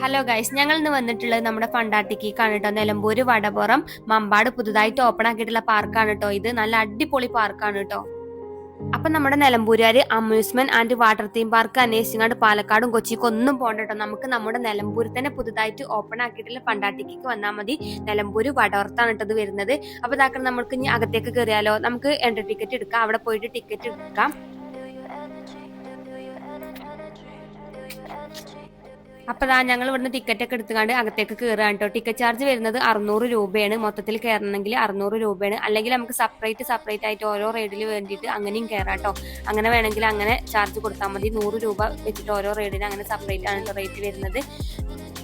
Hello guys, ഞങ്ങൾ ഇന്ന് വന്നിട്ടുള്ളത് നമ്മുടെ ഫണ്ടാട്ടിക്കാണ് കേട്ടോ. നിലമ്പൂര് വടപുറം മമ്പാട് പുതുതായിട്ട് ഓപ്പൺ ആക്കിയിട്ടുള്ള പാർക്കാണ് കേട്ടോ. ഇത് നല്ല അടിപൊളി പാർക്കാണ് കേട്ടോ. അപ്പൊ നമ്മുടെ നിലമ്പൂരുകാര് amusement and water theme park അന്വേഷിച്ചാണ്ട് പാലക്കാടും കൊച്ചിക്കും ഒന്നും പോകണ്ട കേട്ടോ. നമുക്ക് നമ്മുടെ നിലമ്പൂരിൽ തന്നെ പുതുതായിട്ട് ഓപ്പൺ ആക്കിയിട്ടുള്ള ഫണ്ടാട്ടിക്ക് വന്നാൽ മതി. നിലമ്പൂര് വടവർത്താണ് കേട്ടത് വരുന്നത്. അപ്പൊ ഇതാക്കണം, നമുക്ക് ഇനി അകത്തേക്ക് കയറിയാലോ. നമുക്ക് എൻട്രി ടിക്കറ്റ് എടുക്കാം, അവിടെ പോയിട്ട് ടിക്കറ്റ് എടുക്കാം. അപ്പൊ ഞങ്ങൾ ഇവിടുന്ന് ടിക്കറ്റ് ഒക്കെ എടുത്തുകൊണ്ട് അകത്തേക്ക് കയറുകയാണ് കേട്ടോ. ടിക്കറ്റ് ചാർജ് വരുന്നത് 600 രൂപയാണ്. മൊത്തത്തിൽ കയറണമെങ്കിൽ 600 രൂപയാണ്. അല്ലെങ്കിൽ നമുക്ക് സെപ്പറേറ്റ് ആയിട്ട് ഓരോ റൈഡിൽ വേണ്ടിയിട്ട് അങ്ങനെയും കയറാം കേട്ടോ. അങ്ങനെ വേണമെങ്കിൽ അങ്ങനെ ചാർജ് കൊടുത്താൽ മതി. 100 രൂപ വെച്ചിട്ട് ഓരോ റൈഡിന് അങ്ങനെ സെപ്പറേറ്റ് ആണ് റേറ്റ് വരുന്നത്.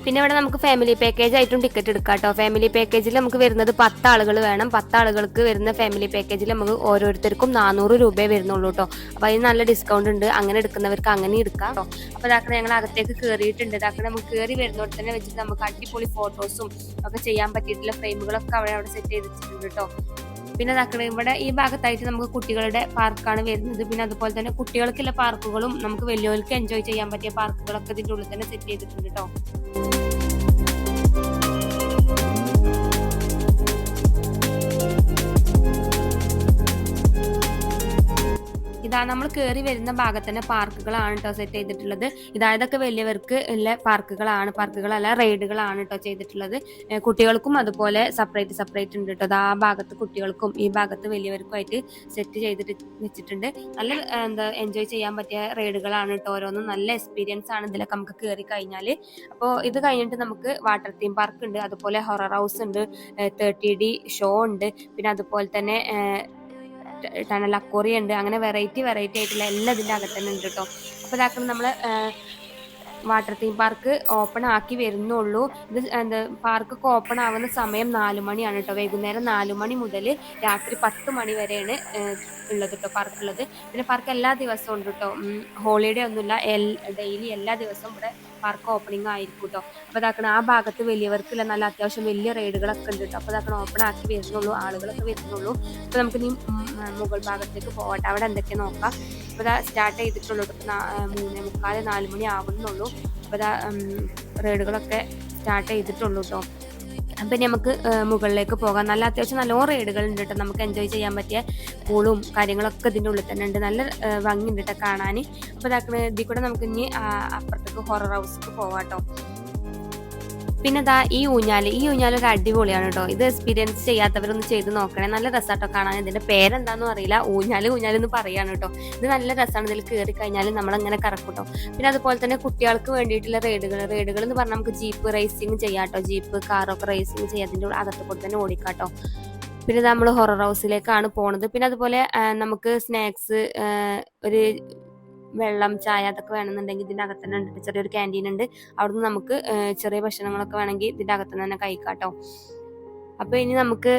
പിന്നെ ഇവിടെ നമുക്ക് ഫാമിലി പാക്കേജ് ആയിട്ടും ടിക്കറ്റ് എടുക്കാം കേട്ടോ. ഫാമിലി പാക്കേജിൽ നമുക്ക് വരുന്നത് 10 ആളുകൾ വേണം. 10 ആളുകൾക്ക് വരുന്ന ഫാമിലി പാക്കേജിൽ നമുക്ക് ഓരോരുത്തർക്കും 400 രൂപയെ വരുന്നുള്ളൂ കേട്ടോ. അപ്പൊ അതിന് നല്ല ഡിസ്കൗണ്ട് ഉണ്ട്. അങ്ങനെ എടുക്കുന്നവർക്ക് അങ്ങനെ എടുക്കാം കേട്ടോ. അപ്പൊ ഇതാക്കണ ഞങ്ങൾ അകത്തേക്ക് കയറിയിട്ടുണ്ട്. ഇതാക്കണ നമുക്ക് കയറി വരുന്നോട് തന്നെ വെച്ചിട്ട് നമുക്ക് അടിപൊളി ഫോട്ടോസും ഒക്കെ ചെയ്യാൻ പറ്റിയിട്ടുള്ള ഫ്രെയിമുകളൊക്കെ അവിടെ സെറ്റ് ചെയ്തിട്ടുണ്ട് കേട്ടോ. പിന്നെ ഇതാക്കണ ഇവിടെ ഈ ഭാഗത്തായിട്ട് നമുക്ക് കുട്ടികളുടെ പാർക്കാണ് വരുന്നത്. പിന്നെ അതുപോലെ തന്നെ കുട്ടികൾക്കുള്ള പാർക്കുകളും നമുക്ക് വലിയവർക്ക് എൻജോയ് ചെയ്യാൻ പറ്റിയ പാർക്കുകളൊക്കെ ഇതിന്റെ ഉള്ളിൽ തന്നെ സെറ്റ് ചെയ്തിട്ടുണ്ട് കേട്ടോ. ഇതാ നമ്മൾ കയറി വരുന്ന ഭാഗത്ത് തന്നെ പാർക്കുകളാണ് കേട്ടോ സെറ്റ് ചെയ്തിട്ടുള്ളത്. ഇതൊക്കെ വലിയവർക്ക് ഉള്ള പാർക്കുകളല്ല റൈഡുകളാണ് കേട്ടോ ചെയ്തിട്ടുള്ളത്. കുട്ടികൾക്കും അതുപോലെ സെപ്പറേറ്റ് ഉണ്ട് കേട്ടോ. ആ ഭാഗത്ത് കുട്ടികൾക്കും ഈ ഭാഗത്ത് വലിയവർക്കും ആയിട്ട് സെറ്റ് ചെയ്തിട്ട് വെച്ചിട്ടുണ്ട്. നല്ല എൻജോയ് ചെയ്യാൻ പറ്റിയ റൈഡുകളാണ് കേട്ടോ. ഓരോന്നും നല്ല എക്സ്പീരിയൻസ് ആണ് ഇതിലൊക്കെ നമുക്ക് കയറി കഴിഞ്ഞാൽ. അപ്പോൾ ഇത് കഴിഞ്ഞിട്ട് നമുക്ക് വാട്ടർ തീം പാർക്ക് ഉണ്ട്, അതുപോലെ ഹൊറർ ഹൗസ് ഉണ്ട്, 30D ഷോ ഉണ്ട്, പിന്നെ അതുപോലെ തന്നെ ടണൽ അക്കോറി ഉണ്ട്. അങ്ങനെ വെറൈറ്റി ആയിട്ടുള്ള എല്ലാം ഇതിൻ്റെ അകത്ത് തന്നെ ഉണ്ട് കേട്ടോ. അപ്പോൾ ഇതാക്കണം നമ്മൾ വാട്ടർ തീം പാർക്ക് ഓപ്പൺ ആക്കി വരുന്നുള്ളൂ. ഇത് പാർക്കൊക്കെ ഓപ്പൺ ആവുന്ന സമയം 4 മണിയാണ് കേട്ടോ. വൈകുന്നേരം 4 മണി മുതൽ രാത്രി 10 മണി വരെയാണ് ഉള്ളത് കേട്ടോ പാർക്കുള്ളത്. പിന്നെ പാർക്ക് എല്ലാ ദിവസവും ഉണ്ട് കേട്ടോ. ഹോളിഡേ ഒന്നുമില്ല, ഡെയിലി എല്ലാ ദിവസവും ഇവിടെ പാർക്ക് ഓപ്പണിംഗ് ആയിരിക്കും കേട്ടോ. അപ്പോൾ ഇതാക്കണം ആ ഭാഗത്ത് വലിയവർക്കുള്ള നല്ല അത്യാവശ്യം വലിയ റൈഡുകളൊക്കെ ഉണ്ട് കേട്ടോ. അപ്പോൾ ഇതാക്കണം ഓപ്പൺ ആക്കി വരുന്നുള്ളൂ, ആളുകളൊക്കെ വരുന്നുള്ളൂ. അപ്പോൾ നമുക്ക് ഇനി മുകൾ ഭാഗത്തേക്ക് പോകട്ടെ, അവിടെ എന്തൊക്കെ നോക്കാം. അപ്പോൾ ഇതാ സ്റ്റാർട്ട് ചെയ്തിട്ടുള്ളൂ. 3:45 4 മണി ആവുന്നുള്ളൂ. അപ്പോൾ ഇതാ റൈഡുകളൊക്കെ സ്റ്റാർട്ട് ചെയ്തിട്ടുള്ളൂ കേട്ടോ. അപ്പം നമുക്ക് മുകളിലേക്ക് പോകാം. നല്ല അത്യാവശ്യം നല്ലോണം റൈഡുകൾ ഉണ്ട് കേട്ടോ. നമുക്ക് എൻജോയ് ചെയ്യാൻ പറ്റിയ പൂളും കാര്യങ്ങളൊക്കെ ഇതിൻ്റെ ഉള്ളിൽ തന്നെ ഉണ്ട്. നല്ല ഭംഗിയുണ്ട് കേട്ടോ കാണാൻ. അപ്പോൾ ഇതാക്കണ ഇതിൽ കൂടെ നമുക്ക് ഇനി അപ്പുറത്തേക്ക് ഹൊറർ ഹൗസിലേക്ക് പോകാം കേട്ടോ. പിന്നെ ഈ ഊഞ്ഞാല് ഒരു അടിപൊളിയാണ് കേട്ടോ. ഇത് എക്സ്പീരിയൻസ് ചെയ്യാത്തവരൊന്ന് ചെയ്ത് നോക്കണേ. നല്ല രസമാട്ടോ കാണാൻ. ഇതിന്റെ പേരെന്താണെന്നും അറിയില്ല. ഊഞ്ഞാല് എന്ന് പറയാണ് കേട്ടോ. ഇത് നല്ല രസമാണ്. ഇതിൽ കയറി കഴിഞ്ഞാൽ നമ്മളങ്ങനെ കറക്കും കേട്ടോ. പിന്നെ അതുപോലെ തന്നെ കുട്ടികൾക്ക് വേണ്ടിയിട്ടുള്ള റൈഡുകൾ എന്ന് പറഞ്ഞാൽ നമുക്ക് ജീപ്പ് റേസിംഗ് ചെയ്യാം കേട്ടോ. ജീപ്പ് കാറൊക്കെ റേസിംഗ് ചെയ്യാം. അതിൻ്റെ അകത്ത് കൂടെ തന്നെ ഓടിക്കാട്ടോ. പിന്നെ നമ്മൾ ഹൊറർ ഹൗസിലേക്കാണ് പോണത്. പിന്നെ അതുപോലെ നമുക്ക് സ്നാക്സ്, ഒരു വെള്ളം, ചായ അതൊക്കെ വേണമെന്നുണ്ടെങ്കിൽ ഇതിൻ്റെ അകത്ത് തന്നെ ഉണ്ട്. ചെറിയൊരു ക്യാൻറ്റീൻ ഉണ്ട്. അവിടുന്ന് നമുക്ക് ചെറിയ ഭക്ഷണങ്ങളൊക്കെ വേണമെങ്കിൽ ഇതിൻ്റെ അകത്ത് തന്നെ കഴിക്കാട്ടോ. അപ്പോൾ ഇനി നമുക്ക്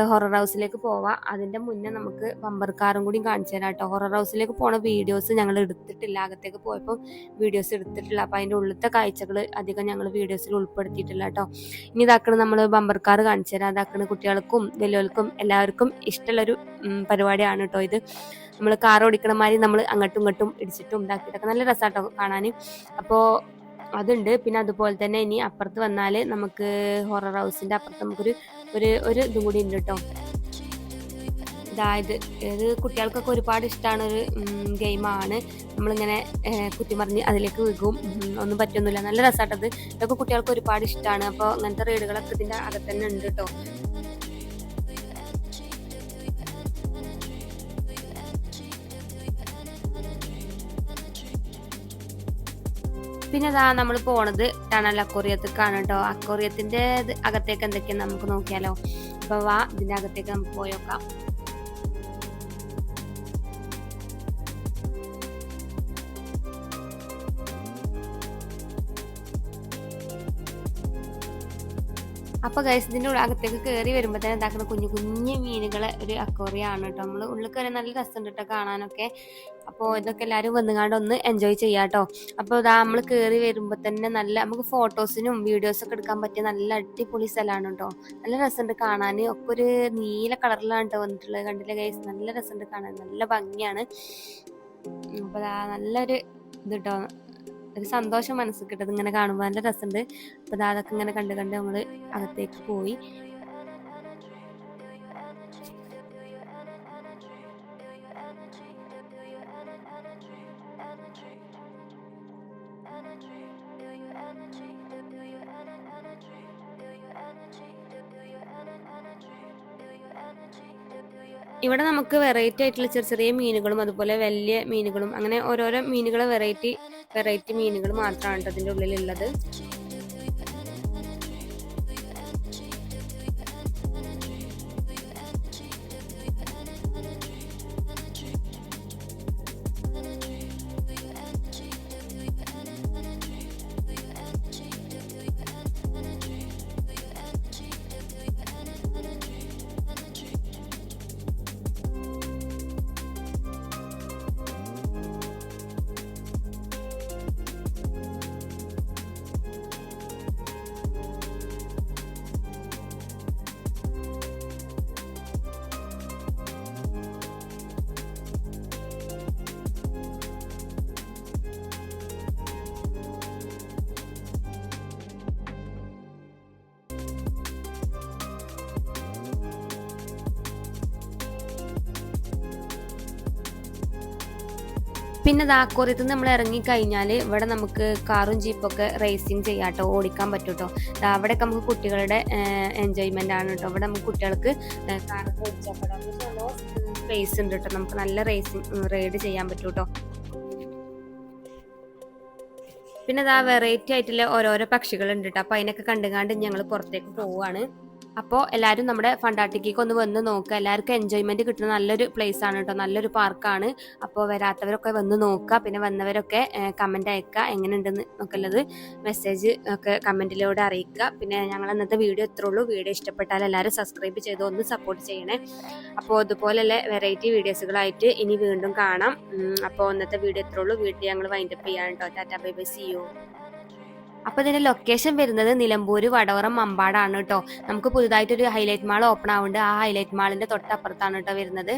ഹൊറർ ഹൗസിലേക്ക് പോവാം. അതിൻ്റെ മുന്നേ നമുക്ക് ബമ്പർ കാറും കൂടി കാണിച്ചു തരാം കേട്ടോ. ഹൊറർ ഹൗസിലേക്ക് പോണ വീഡിയോസ് ഞങ്ങൾ എടുത്തിട്ടില്ല, അകത്തേക്ക് പോയപ്പോൾ വീഡിയോസ് എടുത്തിട്ടില്ല. അപ്പോൾ അതിൻ്റെ ഉള്ളിലത്തെ കാഴ്ചകൾ അധികം ഞങ്ങൾ വീഡിയോസിൽ ഉൾപ്പെടുത്തിയിട്ടില്ല കേട്ടോ. ഇനി ഇതാക്കണം നമ്മൾ ബമ്പർ കാർ കാണിച്ചു തരാം. അതാക്കണ കുട്ടികൾക്കും വലിയവർക്കും എല്ലാവർക്കും ഇഷ്ടമുള്ളൊരു പരിപാടിയാണ് കേട്ടോ ഇത്. നമ്മൾ കാർ ഓടിക്കണമാതിരി നമ്മൾ അങ്ങോട്ടും ഇങ്ങോട്ടും ഇടിച്ചിട്ടും ഇതാക്കിയിട്ടൊക്കെ നല്ല രസമാട്ടോ കാണാൻ. അപ്പോൾ അതുണ്ട്. പിന്നെ അതുപോലെ തന്നെ ഇനി അപ്പുറത്ത് വന്നാൽ നമുക്ക് ഹൊറർ ഹൗസിൻ്റെ അപ്പുറത്ത് നമുക്കൊരു ഒരു ഇതും കൂടി ഉണ്ട് കേട്ടോ. ഇത് കുട്ടികൾക്കൊക്കെ ഒരുപാട് ഇഷ്ടമാണ് ഒരു ഗെയിമാണ്. നമ്മളിങ്ങനെ കുത്തിമറിഞ്ഞ് അതിലേക്ക് വീകും, ഒന്നും പറ്റൊന്നുമില്ല. നല്ല രസമാട്ടത്. ഇതൊക്കെ കുട്ടികൾക്ക് ഒരുപാട് ഇഷ്ടമാണ്. അപ്പോൾ അങ്ങനത്തെ റൈഡുകളൊക്കെ ഇതിൻ്റെ അകത്ത് തന്നെ ഉണ്ട് കേട്ടോ. പിന്നെ നമ്മൾ പോണത് ടണൽ അക്വേറിയത്തേക്കാണ് കേട്ടോ. അക്വേറിയത്തിന്റെ അകത്തേക്ക് എന്തൊക്കെയാണ് നമുക്ക് നോക്കിയാലോ. അപ്പൊ ഇതിന്റെ അകത്തേക്ക് നമുക്ക് പോയോക്കാം. അപ്പൊ ഗൈസ് ഇതിന്റെ അകത്തേക്ക് കയറി വരുമ്പോ തന്നെ എന്താക്കുന്ന കുഞ്ഞു മീനുകളെ ഒരു അക്വേറിയാണ് കേട്ടോ. നമ്മൾ ഉള്ളിൽ കയറി നല്ല രസമുണ്ട് കേട്ടോ കാണാനൊക്കെ. അപ്പോൾ ഇതൊക്കെ എല്ലാവരും വന്നുകാണ്ട് ഒന്ന് എൻജോയ് ചെയ്യാം കേട്ടോ. അപ്പോൾ നമ്മൾ കയറി വരുമ്പോൾ തന്നെ നല്ല നമുക്ക് ഫോട്ടോസിനും വീഡിയോസൊക്കെ എടുക്കാൻ പറ്റിയ നല്ല അടിപൊളി സ്ഥലമാണ് കേട്ടോ. നല്ല രസമുണ്ട് കാണാൻ. ഒക്കെ ഒരു നീല കളറിലാണ് കേട്ടോ വന്നിട്ടുള്ളത്. കണ്ടില്ലേ ഗൈസ്, നല്ല രസമുണ്ട് കാണാൻ, നല്ല ഭംഗിയാണ്. അപ്പോൾ നല്ലൊരു ഇത് കേട്ടോ. ഒരു സന്തോഷം മനസ്സിൽ കിട്ടുന്നത് ഇങ്ങനെ കാണുമ്പോൾ നല്ല രസമുണ്ട്. അപ്പോൾ അതൊക്കെ ഇങ്ങനെ കണ്ട് കണ്ട് നമ്മൾ അകത്തേക്ക് പോയി. ഇവിടെ നമുക്ക് വെറൈറ്റി ആയിട്ടുള്ള ചെറിയ ചെറിയ മീനുകളും അതുപോലെ വലിയ മീനുകളും അങ്ങനെ ഓരോരോ മീനുകളെ വെറൈറ്റി മീനുകൾ മാത്രമാണ് കേട്ടോ അതിൻ്റെ ഉള്ളിലുള്ളത്. പിന്നെ അക്വേറിയത്തിൽ നിന്ന് നമ്മൾ ഇറങ്ങിക്കഴിഞ്ഞാൽ ഇവിടെ നമുക്ക് കാറും ജീപ്പൊക്കെ റേസിങ് ചെയ്യാം കേട്ടോ, ഓടിക്കാൻ പറ്റും കേട്ടോ. അവിടെയൊക്കെ നമുക്ക് കുട്ടികളുടെ എൻജോയ്മെൻ്റ് ആണ് കേട്ടോ. ഇവിടെ നമുക്ക് കുട്ടികൾക്ക് കാറൊക്കെ ഓടിച്ചപ്പെടാൻ സ്പേസ് ഉണ്ട് കേട്ടോ. നമുക്ക് നല്ല റൈഡ് ചെയ്യാൻ പറ്റും കേട്ടോ. പിന്നെ വെറൈറ്റി ആയിട്ടുള്ള ഓരോരോ പക്ഷികളുണ്ട് കേട്ടോ. അപ്പോൾ അതിനൊക്കെ കണ്ടുകാണ്ട് ഞങ്ങൾ പുറത്തേക്ക് പോവുകയാണ്. അപ്പോൾ എല്ലാവരും നമ്മുടെ ഫണ്ടാട്ടിക്ക് ഒന്ന് വന്ന് നോക്കുക. എല്ലാവർക്കും എൻജോയ്മെന്റ് കിട്ടുന്ന നല്ലൊരു പ്ലേസ് ആണ് കേട്ടോ, നല്ലൊരു പാർക്കാണ്. അപ്പോൾ വരാത്തവരൊക്കെ വന്ന് നോക്കുക. പിന്നെ വന്നവരൊക്കെ കമന്റ് അയക്കുക, എങ്ങനെയുണ്ടെന്ന് നോക്കുള്ളത് മെസ്സേജ് ഒക്കെ കമന്റിലൂടെ അറിയിക്കുക. പിന്നെ ഞങ്ങൾ ഇന്നത്തെ വീഡിയോ ഇത്രേ ഉള്ളൂ. വീഡിയോ ഇഷ്ടപ്പെട്ടാൽ എല്ലാവരും സബ്സ്ക്രൈബ് ചെയ്ത് ഒന്ന് സപ്പോർട്ട് ചെയ്യണേ. അപ്പോൾ അതുപോലെയുള്ള വെറൈറ്റി വീഡിയോസുകളായിട്ട് ഇനി വീണ്ടും കാണാം. അപ്പോൾ ഇന്നത്തെ വീഡിയോ ഇത്രേ ഉള്ളൂ. വീഡിയോ ഞങ്ങൾ വൈൻഡപ്പ് ചെയ്യാൻ കേട്ടോ. Tata bye bye, see you. അപ്പോൾ ഇതിന്റെ ലൊക്കേഷൻ വരുന്നത് നിലമ്പൂർ വടവറം മമ്പാടാണ് കേട്ടോ. നമുക്ക് പുതുതായിട്ടൊരു ഹൈലൈറ്റ് മാൾ ഓപ്പൺ ആവുന്നുണ്ട്. ആ ഹൈലൈറ്റ് മാളിന്റെ തൊട്ടപ്പുറത്താണ് കേട്ടോ വരുന്നത്.